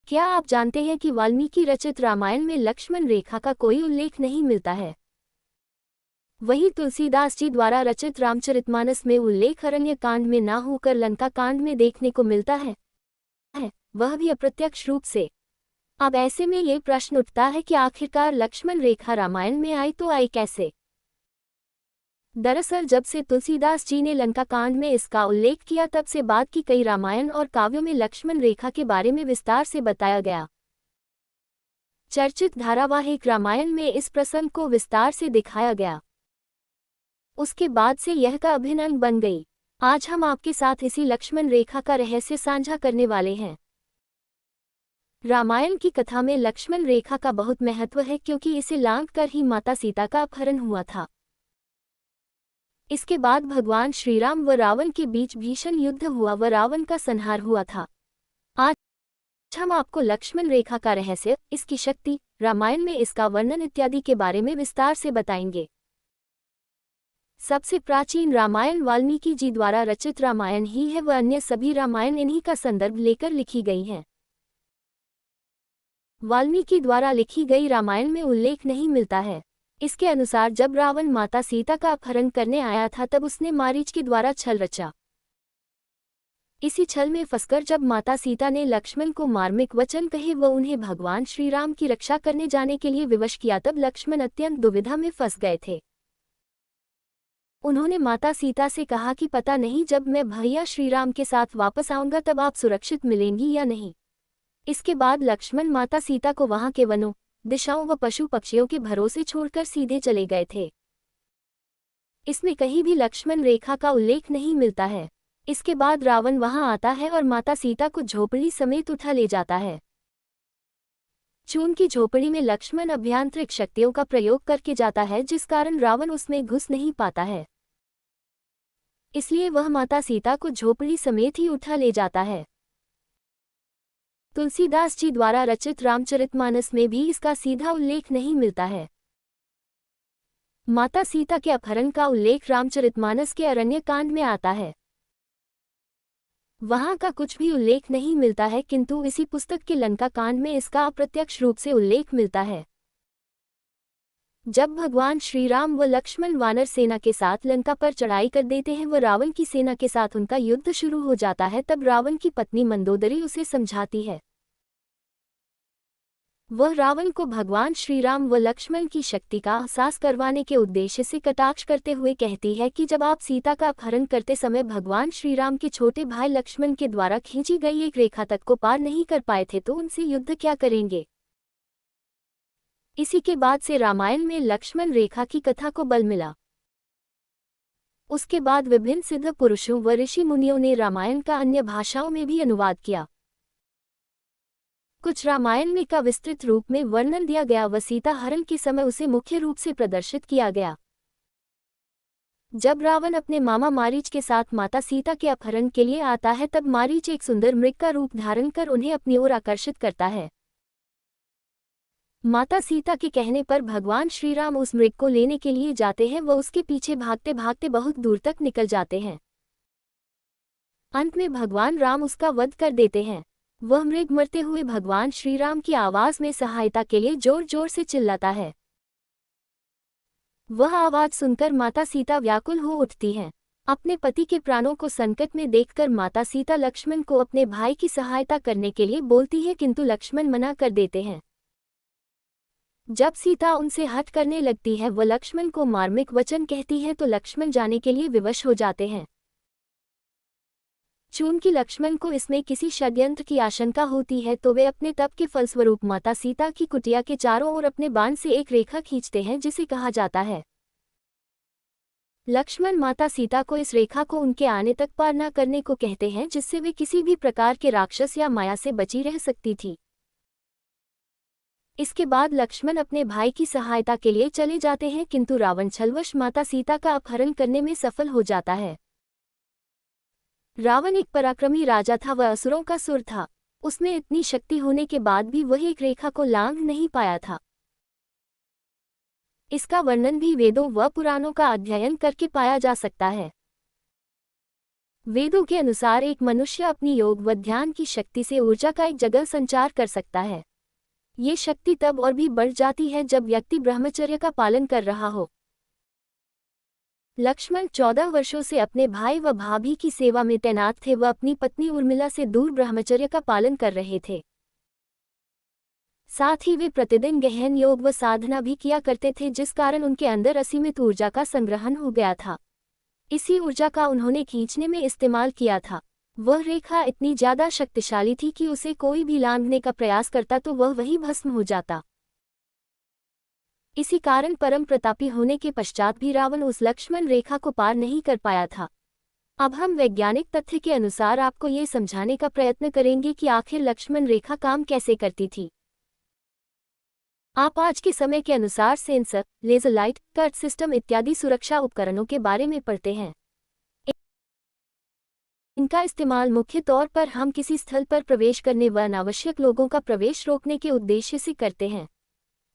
क्या आप जानते हैं कि वाल्मीकि रचित रामायण में लक्ष्मण रेखा का कोई उल्लेख नहीं मिलता है? वहीं तुलसीदास जी द्वारा रचित रामचरितमानस में उल्लेख अरण्य कांड में ना होकर लंका कांड में देखने को मिलता है, वह भी अप्रत्यक्ष रूप से। अब ऐसे में ये प्रश्न उठता है कि आखिरकार लक्ष्मण रेखा रामायण में आई तो आई कैसे? दरअसल जब से तुलसीदास जी ने लंका कांड में इसका उल्लेख किया तब से बाद की कई रामायण और काव्यों में लक्ष्मण रेखा के बारे में विस्तार से बताया गया। चर्चित धारावाहिक रामायण में इस प्रसंग को विस्तार से दिखाया गया। उसके बाद से यह का अभिन्न अंग बन गई। आज हम आपके साथ इसी लक्ष्मण रेखा का रहस्य साझा करने वाले हैं। रामायण की कथा में लक्ष्मण रेखा का बहुत महत्व है क्योंकि इसे लांघ कर ही माता सीता का अपहरण हुआ था। इसके बाद भगवान श्रीराम व रावण के बीच भीषण युद्ध हुआ व रावण का संहार हुआ था। आज हम आपको लक्ष्मण रेखा का रहस्य, इसकी शक्ति, रामायण में इसका वर्णन इत्यादि के बारे में विस्तार से बताएंगे। सबसे प्राचीन रामायण वाल्मीकि जी द्वारा रचित रामायण ही है व अन्य सभी रामायण इन्हीं का संदर्भ लेकर लिखी गई हैं। वाल्मीकि द्वारा लिखी गई रामायण में उल्लेख नहीं मिलता है। इसके अनुसार जब रावण माता सीता का अपहरण करने आया था तब उसने मारीच के द्वारा छल रचा। इसी छल में फंसकर जब माता सीता ने लक्ष्मण को मार्मिक वचन कहे व उन्हें भगवान श्रीराम की रक्षा करने जाने के लिए विवश किया तब लक्ष्मण अत्यंत दुविधा में फंस गए थे। उन्होंने माता सीता से कहा कि पता नहीं जब मैं भैया श्रीराम के साथ वापस आऊंगा तब आप सुरक्षित मिलेंगी या नहीं। इसके बाद लक्ष्मण माता सीता को वहां के वनों, दिशाओं व पशु पक्षियों के भरोसे छोड़कर सीधे चले गए थे। इसमें कहीं भी लक्ष्मण रेखा का उल्लेख नहीं मिलता है। इसके बाद रावण वहां आता है और माता सीता को झोपड़ी समेत उठा ले जाता है। चून की झोपड़ी में लक्ष्मण अभ्यांतरिक शक्तियों का प्रयोग करके जाता है जिस कारण रावण उसमें घुस नहीं पाता है। इसलिए वह माता सीता को झोपड़ी समेत ही उठा ले जाता है। तुलसीदास जी द्वारा रचित रामचरितमानस में भी इसका सीधा उल्लेख नहीं मिलता है। माता सीता के अपहरण का उल्लेख रामचरितमानस के अरण्य कांड में आता है। वहां का कुछ भी उल्लेख नहीं मिलता है, किंतु इसी पुस्तक के लंका कांड में इसका अप्रत्यक्ष रूप से उल्लेख मिलता है। जब भगवान श्रीराम व लक्ष्मण वानर सेना के साथ लंका पर चढ़ाई कर देते हैं व रावण की सेना के साथ उनका युद्ध शुरू हो जाता है तब रावण की पत्नी मंदोदरी उसे समझाती है। वह रावण को भगवान श्रीराम व लक्ष्मण की शक्ति का एहसास करवाने के उद्देश्य से कटाक्ष करते हुए कहती है कि जब आप सीता का अपहरण करते समय भगवान श्रीराम के छोटे भाई लक्ष्मण के द्वारा खींची गई एक रेखा तक को पार नहीं कर पाए थे तो उनसे युद्ध क्या करेंगे। इसी के बाद से रामायण में लक्ष्मण रेखा की कथा को बल मिला। उसके बाद विभिन्न सिद्ध पुरुषों व ऋषि मुनियों ने रामायण का अन्य भाषाओं में भी अनुवाद किया। कुछ रामायण में का विस्तृत रूप में वर्णन दिया गया व सीता हरण के समय उसे मुख्य रूप से प्रदर्शित किया गया। जब रावण अपने मामा मारीच के साथ माता सीता के अपहरण के लिए आता है तब मारीच एक सुंदर मृग का रूप धारण कर उन्हें अपनी ओर आकर्षित करता है। माता सीता के कहने पर भगवान श्रीराम उस मृग को लेने के लिए जाते हैं व उसके पीछे भागते भागते बहुत दूर तक निकल जाते हैं। अंत में भगवान राम उसका वध कर देते हैं। वह मृग मरते हुए भगवान श्रीराम की आवाज में सहायता के लिए जोर जोर से चिल्लाता है। वह आवाज सुनकर माता सीता व्याकुल हो उठती हैं। अपने पति के प्राणों को संकट में देखकर माता सीता लक्ष्मण को अपने भाई की सहायता करने के लिए बोलती है, किंतु लक्ष्मण मना कर देते हैं। जब सीता उनसे हट करने लगती है व लक्ष्मण को मार्मिक वचन कहती है तो लक्ष्मण जाने के लिए विवश हो जाते हैं। चूंकि लक्ष्मण को इसमें किसी षड्यंत्र की आशंका होती है तो वे अपने तप के फलस्वरूप माता सीता की कुटिया के चारों ओर अपने बाण से एक रेखा खींचते हैं जिसे कहा जाता है। लक्ष्मण माता सीता को इस रेखा को उनके आने तक पार न करने को कहते हैं जिससे वे किसी भी प्रकार के राक्षस या माया से बची रह सकती थी। इसके बाद लक्ष्मण अपने भाई की सहायता के लिए चले जाते हैं, किंतु रावण छलवश माता सीता का अपहरण करने में सफल हो जाता है। रावण एक पराक्रमी राजा था व असुरों का सुर था। उसमें इतनी शक्ति होने के बाद भी वह एक रेखा को लांघ नहीं पाया था। इसका वर्णन भी वेदों व पुराणों का अध्ययन करके पाया जा सकता है। वेदों के अनुसार एक मनुष्य अपनी योग व ध्यान की शक्ति से ऊर्जा का एक जगह संचार कर सकता है। ये शक्ति तब और भी बढ़ जाती है जब व्यक्ति ब्रह्मचर्य का पालन कर रहा हो। लक्ष्मण 14 वर्षों से अपने भाई व भाभी की सेवा में तैनात थे व अपनी पत्नी उर्मिला से दूर ब्रह्मचर्य का पालन कर रहे थे। साथ ही वे प्रतिदिन गहन योग व साधना भी किया करते थे, जिस कारण उनके अंदर असीमित ऊर्जा का संग्रहण हो गया था। इसी ऊर्जा का उन्होंने खींचने में इस्तेमाल किया था। वह रेखा इतनी ज्यादा शक्तिशाली थी कि उसे कोई भी लांघने का प्रयास करता तो वह वही भस्म हो जाता। इसी कारण परम प्रतापी होने के पश्चात भी रावण उस लक्ष्मण रेखा को पार नहीं कर पाया था। अब हम वैज्ञानिक तथ्य के अनुसार आपको ये समझाने का प्रयत्न करेंगे कि आखिर लक्ष्मण रेखा काम कैसे करती थी। आप आज के समय के अनुसार sensor, laser light, cut system इत्यादि सुरक्षा उपकरणों के बारे में पढ़ते हैं। इनका इस्तेमाल मुख्य तौर पर हम किसी स्थल पर प्रवेश करने व अनावश्यक लोगों का प्रवेश रोकने के उद्देश्य से करते हैं।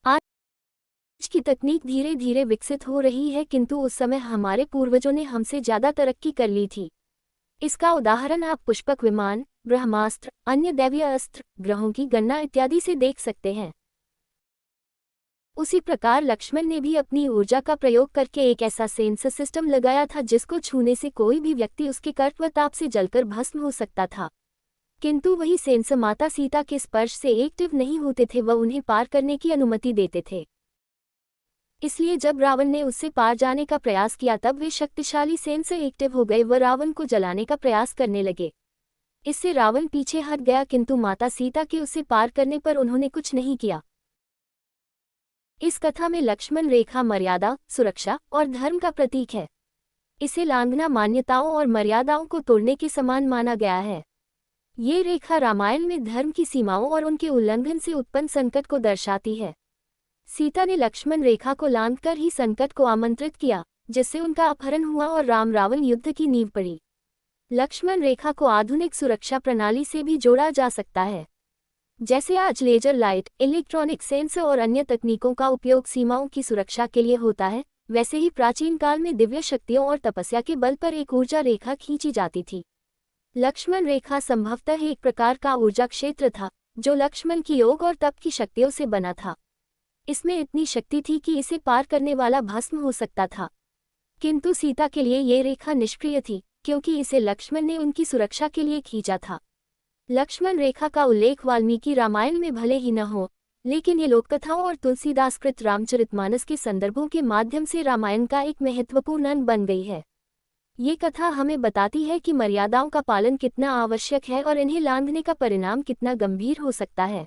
आज की तकनीक धीरे धीरे विकसित हो रही है, किंतु उस समय हमारे पूर्वजों ने हमसे ज्यादा तरक्की कर ली थी। इसका उदाहरण आप पुष्पक विमान, ब्रह्मास्त्र, अन्य दैवीय अस्त्र, ग्रहों की गणना इत्यादि से देख सकते हैं। उसी प्रकार लक्ष्मण ने भी अपनी ऊर्जा का प्रयोग करके एक ऐसा सेंसर सिस्टम लगाया था जिसको छूने से कोई भी व्यक्ति उसके कर्क व ताप से जलकर भस्म हो सकता था। किंतु वही सेंसर माता सीता के स्पर्श से एक्टिव नहीं होते थे व उन्हें पार करने की अनुमति देते थे। इसलिए जब रावण ने उससे पार जाने का प्रयास किया तब वे शक्तिशाली सेंसर एक्टिव हो गए व रावण को जलाने का प्रयास करने लगे। इससे रावण पीछे हट गया, किंतु माता सीता के उसे पार करने पर उन्होंने कुछ नहीं किया। इस कथा में लक्ष्मण रेखा मर्यादा, सुरक्षा और धर्म का प्रतीक है। इसे लांघना मान्यताओं और मर्यादाओं को तोड़ने के समान माना गया है। ये रेखा रामायण में धर्म की सीमाओं और उनके उल्लंघन से उत्पन्न संकट को दर्शाती है। सीता ने लक्ष्मण रेखा को लांघकर ही संकट को आमंत्रित किया, जिससे उनका अपहरण हुआ और राम रावण युद्ध की नींव पड़ी। लक्ष्मण रेखा को आधुनिक सुरक्षा प्रणाली से भी जोड़ा जा सकता है। जैसे आज लेजर लाइट, इलेक्ट्रॉनिक सेंसर और अन्य तकनीकों का उपयोग सीमाओं की सुरक्षा के लिए होता है, वैसे ही प्राचीन काल में दिव्य शक्तियों और तपस्या के बल पर एक ऊर्जा रेखा खींची जाती थी। लक्ष्मण रेखा संभवतः एक प्रकार का ऊर्जा क्षेत्र था, जो लक्ष्मण की योग और तप की शक्तियों से बना था। इसमें इतनी शक्ति थी कि इसे पार करने वाला भस्म हो सकता था। किंतु सीता के लिए ये रेखा निष्क्रिय थी, क्योंकि इसे लक्ष्मण ने उनकी सुरक्षा के लिए खींचा था। लक्ष्मण रेखा का उल्लेख वाल्मीकि रामायण में भले ही न हो, लेकिन ये लोककथाओं और तुलसीदास कृत रामचरितमानस के संदर्भों के माध्यम से रामायण का एक महत्वपूर्ण अंग बन गई है। ये कथा हमें बताती है कि मर्यादाओं का पालन कितना आवश्यक है और इन्हें लांघने का परिणाम कितना गंभीर हो सकता है।